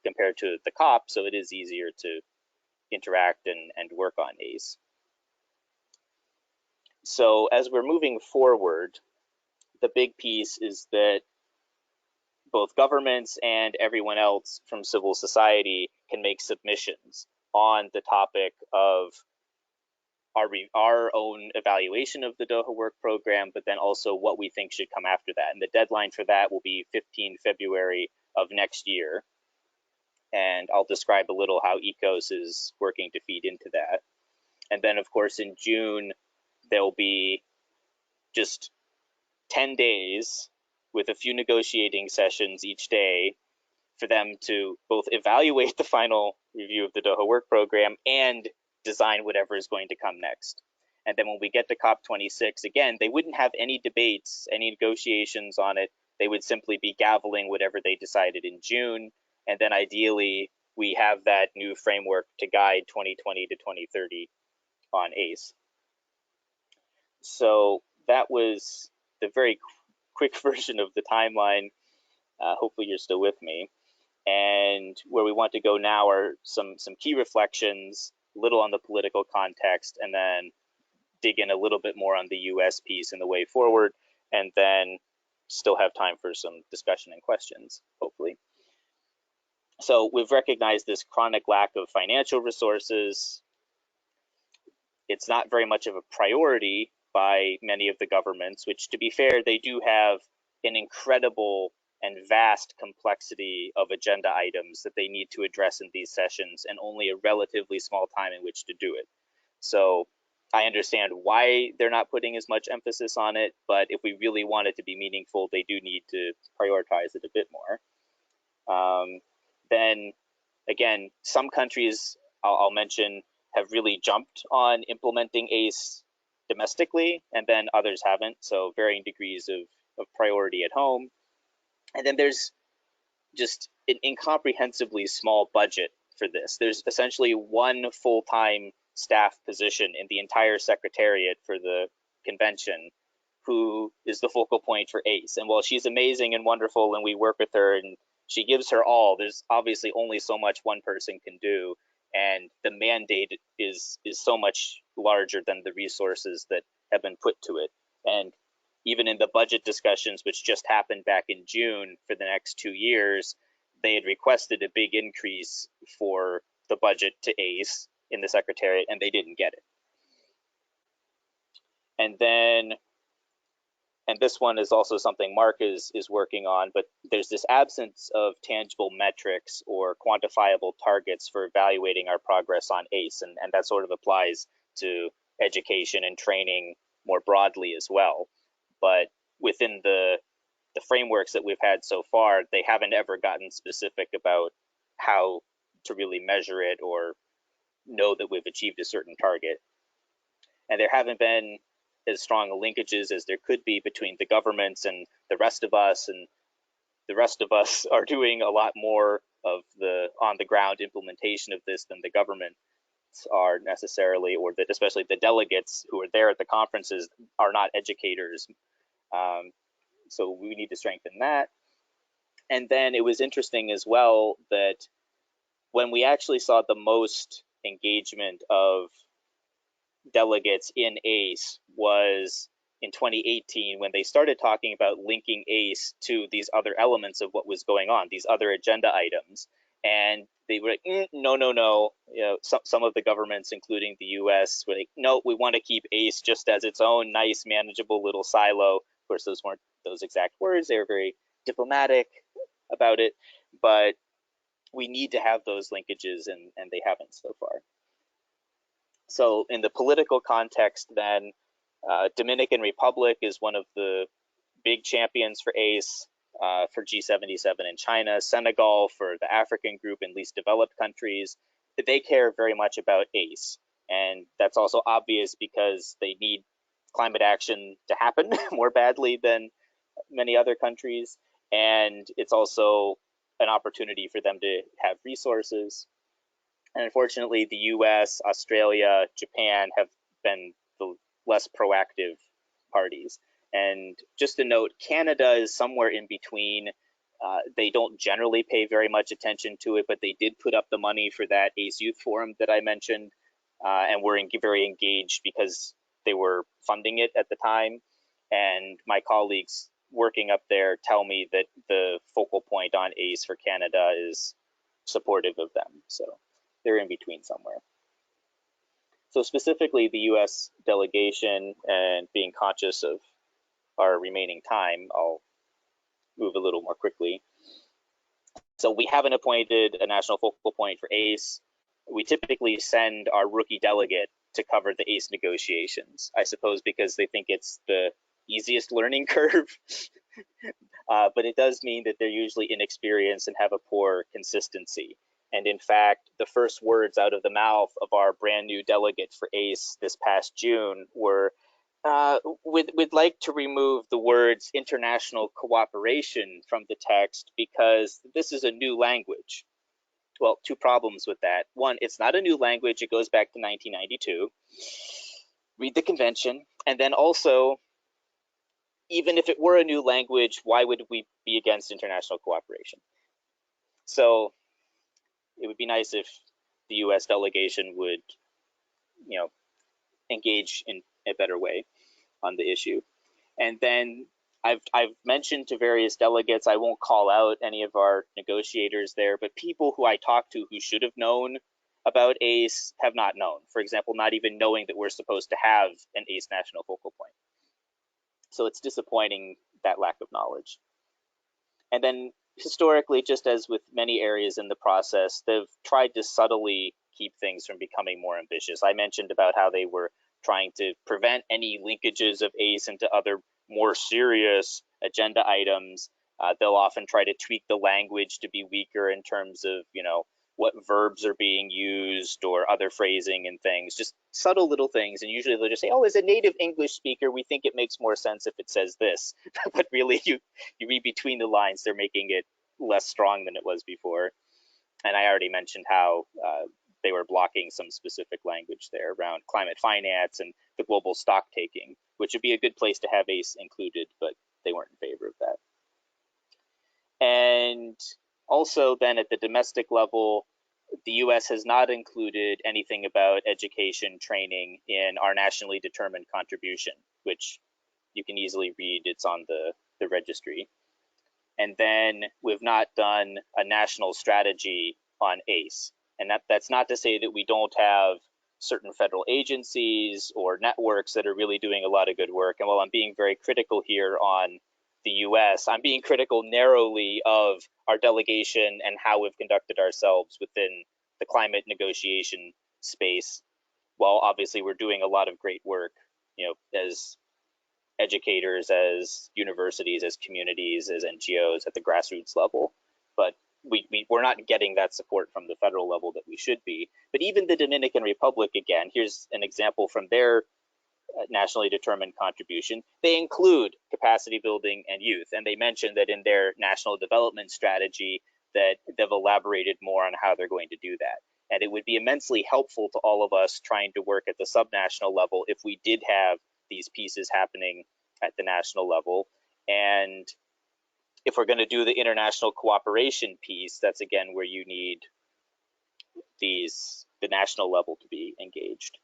compared to the COP, so it is easier to interact and work on ACE. So as we're moving forward, the big piece is that both governments and everyone else from civil society can make submissions on the topic of our own evaluation of the Doha Work Program, but then also what we think should come after that. And the deadline for that will be 15 February of next year. And I'll describe a little how ECOS is working to feed into that. And then, of course, in June, there'll be just 10 days with a few negotiating sessions each day for them to both evaluate the final review of the Doha Work Program and design whatever is going to come next. And then when we get to COP26, again, they wouldn't have any debates, any negotiations on it. They would simply be gaveling whatever they decided in June. And then ideally, we have that new framework to guide 2020 to 2030 on ACE. So that was the very quick version of the timeline. Hopefully you're still with me. And where we want to go now are some key reflections, a little on the political context, and then dig in a little bit more on the US piece and the way forward, and then still have time for some discussion and questions, hopefully. So we've recognized this chronic lack of financial resources. It's not very much of a priority by many of the governments, which, to be fair, they do have an incredible and vast complexity of agenda items that they need to address in these sessions, and only a relatively small time in which to do it. So I understand why they're not putting as much emphasis on it, but if we really want it to be meaningful, they do need to prioritize it a bit more. Then again, some countries I'll mention have really jumped on implementing ACE domestically, and then others haven't, so varying degrees of priority at home. And then there's just an incomprehensibly small budget for this. There's essentially one full-time staff position in the entire Secretariat for the convention who is the focal point for ACE. And while she's amazing and wonderful and we work with her and she gives her all, there's obviously only so much one person can do. And the mandate is so much larger than the resources that have been put to it. And even in the budget discussions, which just happened back in June for the next 2 years, they had requested a big increase for the budget to ACE in the Secretariat, and they didn't get it. And this one is also something Mark is working on, but there's this absence of tangible metrics or quantifiable targets for evaluating our progress on ACE, and that sort of applies to education and training more broadly as well. But within the frameworks that we've had so far, they haven't ever gotten specific about how to really measure it or know that we've achieved a certain target. And there haven't been as strong linkages as there could be between the governments and the rest of us, and the rest of us are doing a lot more of the on-the-ground implementation of this than the government are necessarily, or that especially the delegates who are there at the conferences are not educators. So we need to strengthen that. And then it was interesting as well that when we actually saw the most engagement of delegates in ACE was in 2018, when they started talking about linking ACE to these other elements of what was going on, these other agenda items. And they were like, no. You know, some of the governments, including the US, were like, no, we want to keep ACE just as its own nice, manageable little silo. Of course, those weren't those exact words. They were very diplomatic about it, but we need to have those linkages, and they haven't so far. So in the political context, then, Dominican Republic is one of the big champions for ACE, for G77 in China. Senegal for the African group and least developed countries. They care very much about ACE. And that's also obvious because they need climate action to happen more badly than many other countries. And it's also an opportunity for them to have resources. And unfortunately, the US, Australia, Japan have been the less proactive parties. And just a note, Canada is somewhere in between. They don't generally pay very much attention to it, but they did put up the money for that ACE Youth Forum that I mentioned, and were very engaged because they were funding it at the time. And my colleagues working up there tell me that the focal point on ACE for Canada is supportive of them. So they're in between somewhere. So specifically the US delegation, and being conscious of our remaining time, I'll move a little more quickly. So we haven't appointed a national focal point for ACE. We typically send our rookie delegate to cover the ACE negotiations, I suppose because they think it's the easiest learning curve. But it does mean that they're usually inexperienced and have a poor consistency. And in fact, the first words out of the mouth of our brand new delegate for ACE this past June were, we'd like to remove the words international cooperation from the text because this is a new language. Well, two problems with that. One, it's not a new language. It goes back to 1992. Read the convention. And then also, even if it were a new language, why would we be against international cooperation? So it would be nice if the US delegation would, engage in a better way on the issue. And then I've mentioned to various delegates, I won't call out any of our negotiators there, but people who I talked to who should have known about ACE have not known. For example, not even knowing that we're supposed to have an ACE national focal point. So it's disappointing, that lack of knowledge. And then historically, just as with many areas in the process, they've tried to subtly keep things from becoming more ambitious. I mentioned about how they were trying to prevent any linkages of ACE into other more serious agenda items. They'll often try to tweak the language to be weaker in terms of, what verbs are being used or other phrasing and things, just subtle little things. And usually they'll just say, oh, as a native English speaker, we think it makes more sense if it says this. But really, you read between the lines, they're making it less strong than it was before. And I already mentioned how they were blocking some specific language there around climate finance and the global stock taking, which would be a good place to have ACE included, but they weren't in favor of that. And also then at the domestic level, the US has not included anything about education training in our nationally determined contribution, which you can easily read, it's on the registry. And then we've not done a national strategy on ACE. And that's not to say that we don't have certain federal agencies or networks that are really doing a lot of good work. And while I'm being very critical here on the US, I'm being critical narrowly of our delegation and how we've conducted ourselves within the climate negotiation space. While obviously we're doing a lot of great work, as educators, as universities, as communities, as NGOs at the grassroots level. But we're not getting that support from the federal level that we should be. But even the Dominican Republic, again, here's an example from their nationally determined contribution. They include capacity building and youth, and they mentioned that in their national development strategy that they've elaborated more on how they're going to do that. And it would be immensely helpful to all of us trying to work at the subnational level if we did have these pieces happening at the national level. And if we're going to do the international cooperation piece, that's again where you need the national level to be engaged.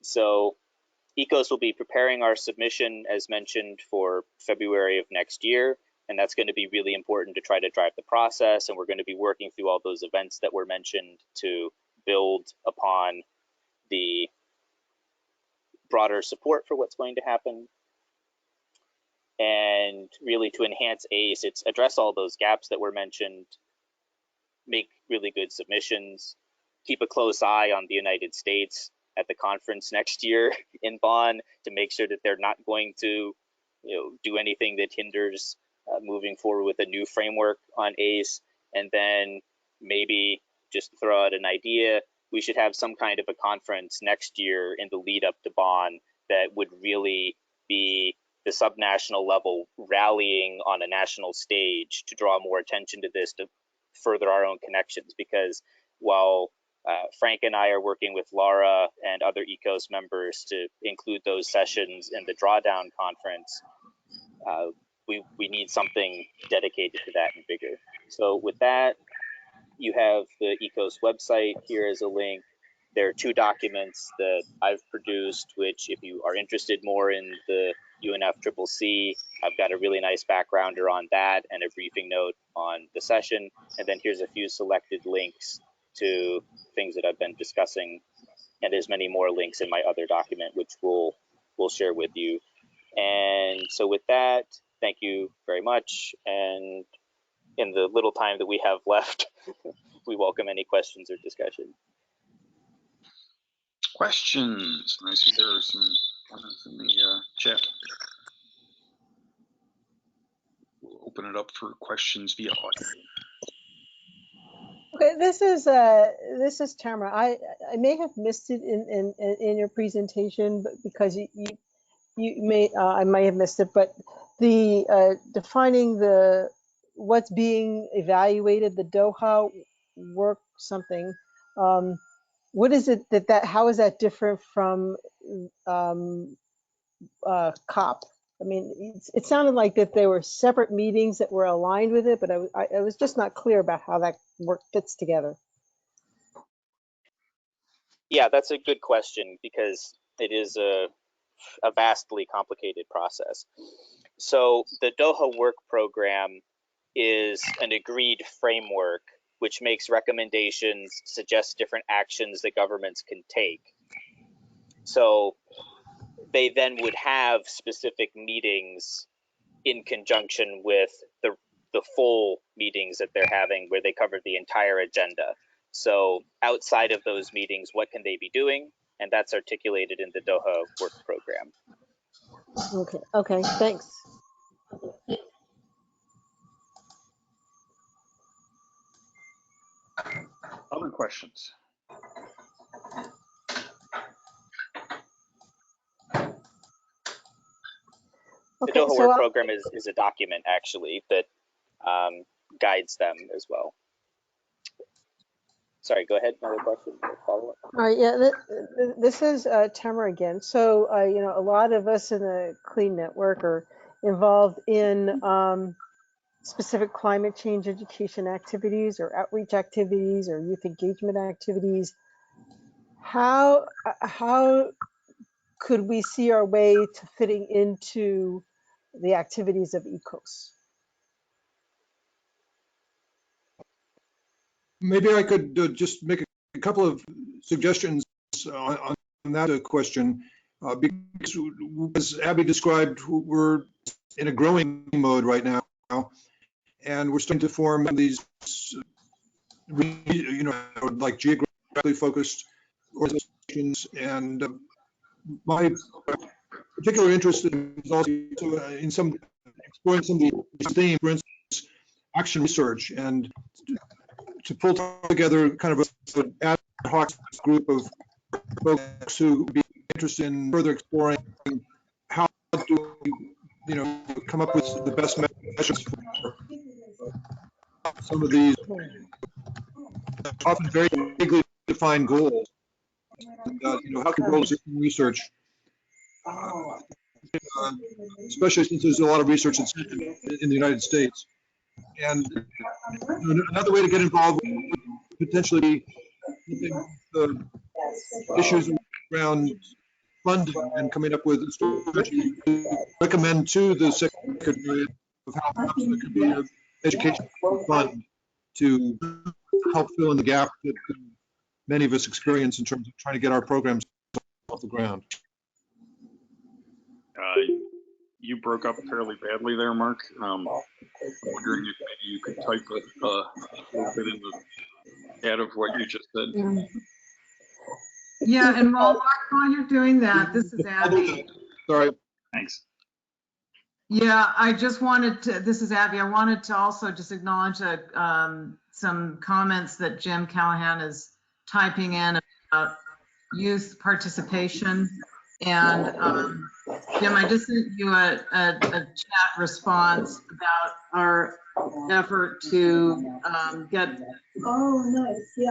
So ECOS will be preparing our submission, as mentioned, for February of next year, and that's going to be really important to try to drive the process, and we're going to be working through all those events that were mentioned to build upon the broader support for what's going to happen. And really to enhance ACE, it's address all those gaps that were mentioned, make really good submissions, keep a close eye on the United States at the conference next year in Bonn to make sure that they're not going to do anything that hinders moving forward with a new framework on ACE. And then maybe just to throw out an idea, we should have some kind of a conference next year in the lead up to Bonn that would really be the subnational level rallying on a national stage to draw more attention to this, to further our own connections. Because while Frank and I are working with Laura and other ECOS members to include those sessions in the drawdown conference, we need something dedicated to that and bigger. So with that, you have the ECOS website here as a link. There are two documents that I've produced, which if you are interested more in the UNFCCC, I've got a really nice backgrounder on that and a briefing note on the session. And then here's a few selected links to things that I've been discussing and there's many more links in my other document, which we'll share with you. And so with that, thank you very much. And in the little time that we have left, we welcome any questions or discussion. Questions? I see there are some comments in the chat. We'll open it up for questions via audio. Okay, this is Tamara. I may have missed it in your presentation, but because you may I might have missed it, but the defining what's being evaluated, the Doha work something. What is it how is that different from COP? I mean, it sounded like that there were separate meetings that were aligned with it, but I was just not clear about how that work fits together. Yeah, that's a good question because it is a vastly complicated process. So the Doha Work Program is an agreed framework which makes recommendations, suggests different actions that governments can take. So they then would have specific meetings in conjunction with the full meetings that they're having where they cover the entire agenda. So outside of those meetings, what can they be doing? And that's articulated in the Doha Work Program. Okay, thanks. Other questions? The Doha Work Program is a document actually that guides them as well. Sorry, go ahead. Another question or follow-up? All right, yeah, this is Tamara again. So, you know, a lot of us in the Clean Network are involved in specific climate change education activities or outreach activities or youth engagement activities. How could we see our way to fitting into the activities of ECOS? Maybe I could just make a couple of suggestions on that question. Because as Abby described, we're in a growing mode right now, and we're starting to form these, you know, like geographically focused organizations. And my particular interest is also in exploring some of these themes, for instance, action research, and to pull together kind of an ad hoc group of folks who would be interested in further exploring how do we, you know, come up with the best measures for some of these often very vaguely defined goals. And, you know, how can goals research, especially since there's a lot of research in the United States. And another way to get involved would potentially the issues around funding and coming up with a strategy to recommend to the Secretariat of how perhaps there could be an education fund to help fill in the gap that many of us experience in terms of trying to get our programs off the ground. You broke up fairly badly there, Mark. I'm wondering if maybe you could type a little bit in the chat of what you just said. Yeah, and Mark, while you're doing that, this is Abby. Sorry. Thanks. Yeah, I just wanted to, this is Abby. I wanted to also just acknowledge some comments that Jim Callahan is typing in about youth participation. And Jim, I just sent you a chat response about our effort to get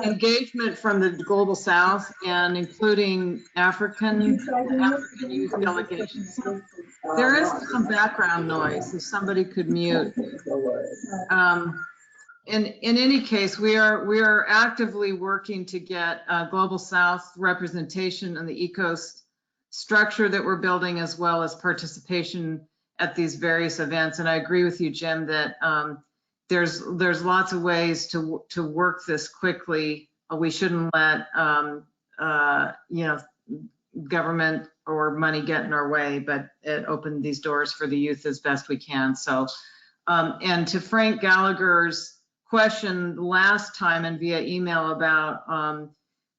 engagement from the Global South and including African youth delegations. There is some background noise, if somebody could mute. In any case, we are actively working to get Global South representation in the ECOS structure that we're building, as well as participation at these various events. And I agree with you, Jim, that there's lots of ways to work this quickly. We shouldn't let government or money get in our way, but it opened these doors for the youth as best we can. So, and to Frank Gallagher's question last time and via email about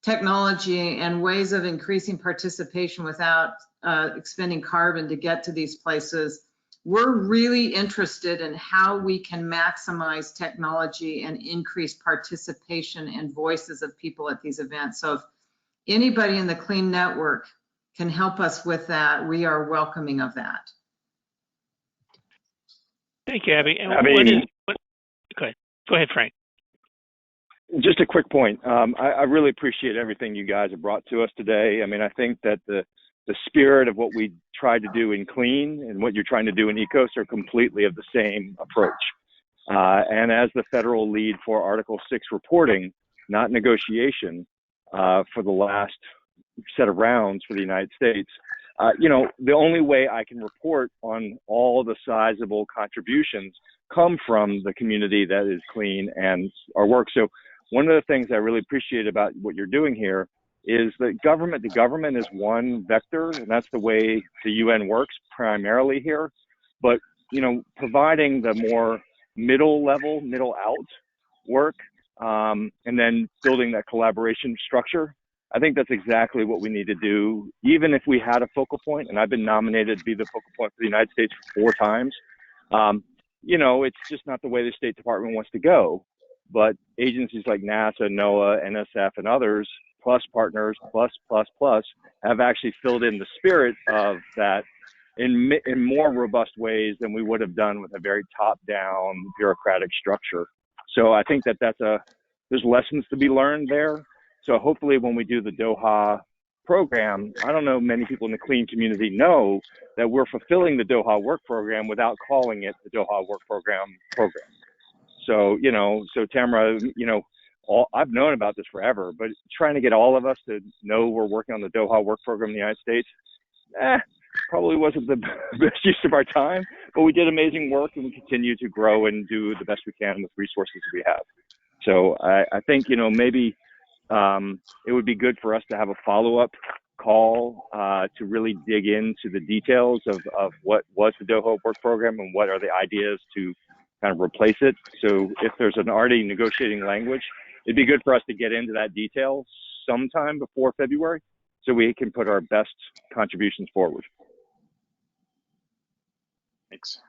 technology and ways of increasing participation without expending carbon to get to these places, we're really interested in how we can maximize technology and increase participation and voices of people at these events. So if anybody in the Clean Network can help us with that, we are welcoming of that. Thank you, Abby. And go ahead, Frank. Just a quick point. I really appreciate everything you guys have brought to us today. I mean, I think that the spirit of what we tried to do in Clean and what you're trying to do in ECOS are completely of the same approach. And as the federal lead for Article 6 reporting, not negotiation, for the last set of rounds for the United States, the only way I can report on all the sizable contributions come from the community that is Clean and our work. So one of the things I really appreciate about what you're doing here is that government to government is one vector, and that's the way the UN works primarily here. But, providing the more middle level, middle out work, and then building that collaboration structure, I think that's exactly what we need to do. Even if we had a focal point, and I've been nominated to be the focal point for the United States 4 times, it's just not the way the State Department wants to go. But agencies like NASA, NOAA, NSF, and others, plus partners, plus, have actually filled in the spirit of that in more robust ways than we would have done with a very top-down bureaucratic structure. So I think that there's lessons to be learned there. So hopefully when we do the Doha program, I don't know many people in the Clean community know that we're fulfilling the Doha work program without calling it the Doha work program. So, so Tamara, I've known about this forever, but trying to get all of us to know we're working on the Doha work program in the United States, probably wasn't the best use of our time, but we did amazing work and we continue to grow and do the best we can with resources we have. So I think, maybe it would be good for us to have a follow-up call to really dig into the details of what was the Doha work program and what are the ideas to kind of replace it. So if there's an already negotiating language, it'd be good for us to get into that detail sometime before February so we can put our best contributions forward. Thanks.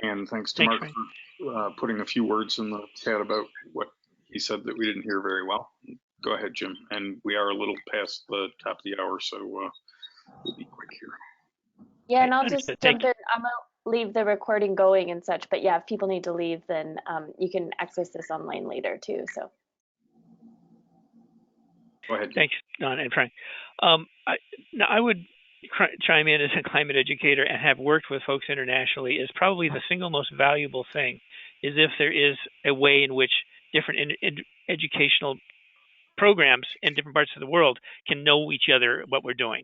And thanks to Mark for putting a few words in the chat about what he said that we didn't hear very well. Go ahead, Jim. And we are a little past the top of the hour, so we'll be quick here. Yeah, and I'll just jump in. I'm going to leave the recording going and such, but yeah, if people need to leave, then you can access this online later too. So. Go ahead. Thanks, Don and Frank. I would chime in as a climate educator and have worked with folks internationally is probably the single most valuable thing is if there is a way in which different educational programs in different parts of the world can know each other, what we're doing.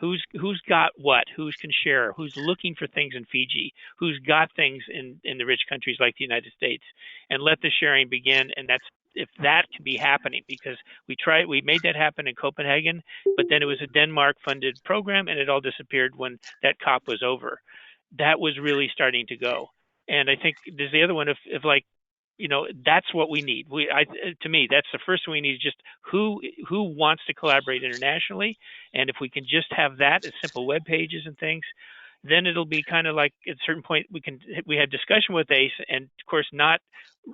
Who's got what, who's can share, who's looking for things in Fiji, who's got things in the rich countries like the United States, and let the sharing begin. And that's if that can be happening, because we made that happen in Copenhagen, but then it was a Denmark funded program and it all disappeared when that COP was over. That was really starting to go. And I think there's the other one of like, that's what we need. To me, that's the first thing we need is just who wants to collaborate internationally. And if we can just have that as simple web pages and things, then it'll be kind of like at a certain point we have discussion with ACE and of course not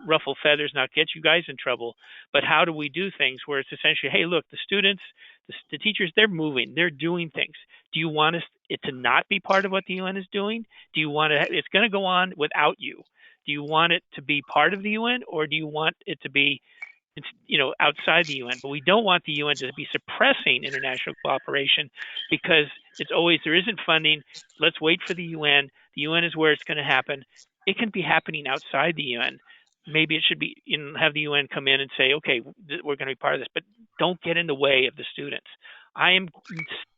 ruffle feathers, not get you guys in trouble, but how do we do things where it's essentially, hey, look, the students, the teachers, they're moving, they're doing things. Do you want it to not be part of what the UN is doing? Do you want it's going to go on without you? Do you want it to be part of the UN, or do you want it to be, outside the UN? But we don't want the UN to be suppressing international cooperation because it's always, there isn't funding. Let's wait for the UN. The UN is where it's going to happen. It can be happening outside the UN. Maybe it should be, have the UN come in and say, okay, we're going to be part of this, but don't get in the way of the students. I am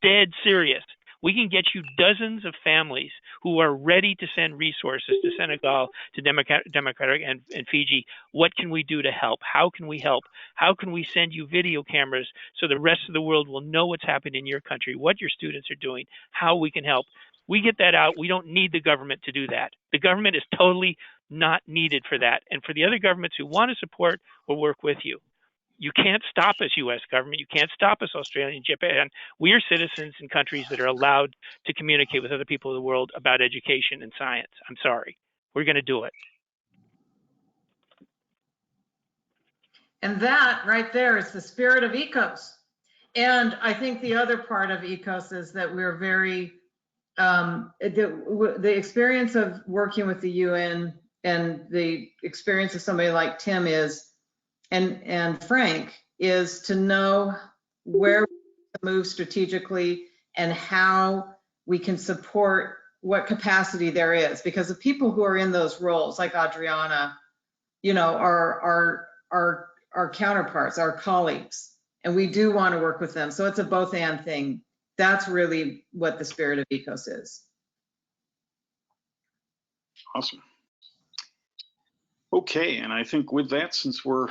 dead serious. We can get you dozens of families who are ready to send resources to Senegal, to Democratic and Fiji. What can we do to help? How can we help? How can we send you video cameras so the rest of the world will know what's happening in your country, what your students are doing, how we can help? We get that out. We don't need the government to do that. The government is totally not needed for that. And for the other governments who want to support, we'll work with you. You can't stop us, U.S. government. You can't stop us, Australia and Japan. We are citizens in countries that are allowed to communicate with other people in the world about education and science. I'm sorry. We're going to do it. And that right there is the spirit of ECOS. And I think the other part of ECOS is that we're very, the experience of working with the UN and the experience of somebody like Tim is, and Frank, is to know where to move strategically and how we can support what capacity there is, because the people who are in those roles, like Adriana, you know, are our counterparts, our colleagues, and we do want to work with them. So it's a both and thing. That's really what the spirit of ECOS is. Awesome. Okay, and I think with that, since we're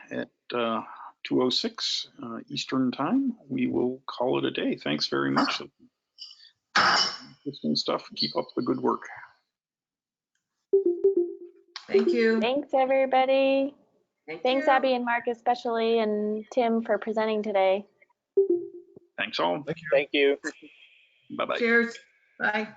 at 2:06 Eastern time, we will call it a day. Thanks very much. Interesting stuff. Keep up the good work. Thank you. Thanks, everybody. Thanks, you. Abby and Mark especially, and Tim for presenting today. Thanks all. Thank you. Bye-bye. Cheers. Bye.